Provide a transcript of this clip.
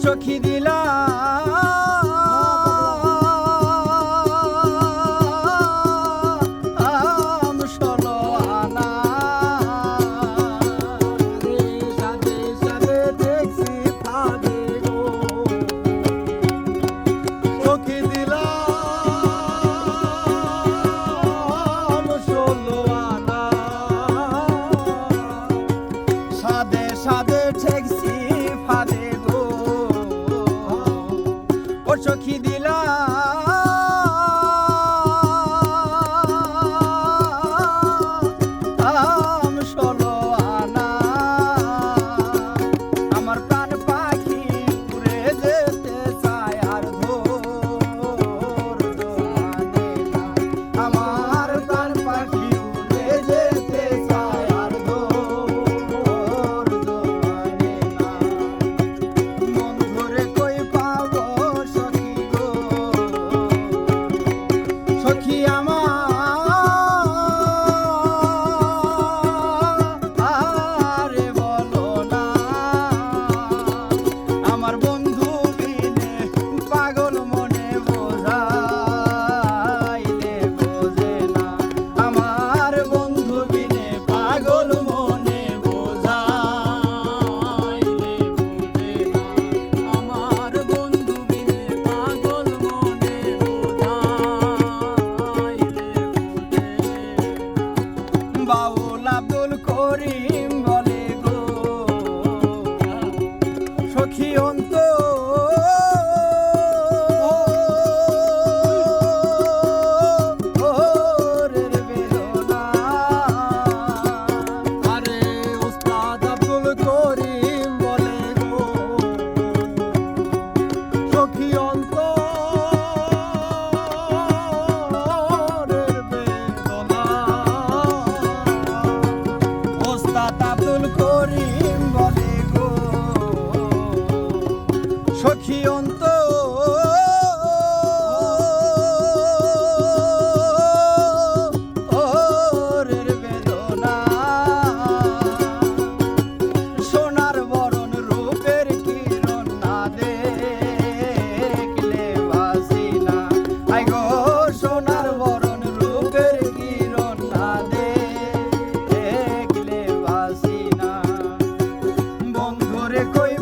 সখী দিলাম 16 আনা সাদে সাদে দেখছি ফাঁদে গো সখী দিলাম 16 আনা সাদে সাদে ঠেকছি ফাঁদে গো ও সখী দিলাম 16 আনা আমার প্রাণ পাখি উড়ে যেতে চায় আর ধৈর্য মানে না আমার প্রাণ পাখি উড়ে যেতে চায় আর ধৈর্য মানে না মন ধরে কই পাবো সখী গো সখী আরে বলো না আমার বন্ধু বিনে পাগল মনে বোঝাইলে বোঝে না আমার বন্ধু বিনে পাগল মনে বোঝাইলে বোঝে না আমার বন্ধু বিনে পাগল মনে বোঝাইলে বাউল আব্দুল করিম বলে গো সখী অন্তরের বেদনা আরে উস্তাদ আব্দুল করিম বলে গো সখী অন্তরের বেদনা ওস্তাদ আব্দুল করিম বলে গো সখী অন্তরের বেদনা সোনার বরণ রূপের কিরণ না দেখলে বাসি না আই গো সোনার বরণ রূপের কিরণ না দেখলে বাসি না বন্ধুরে কই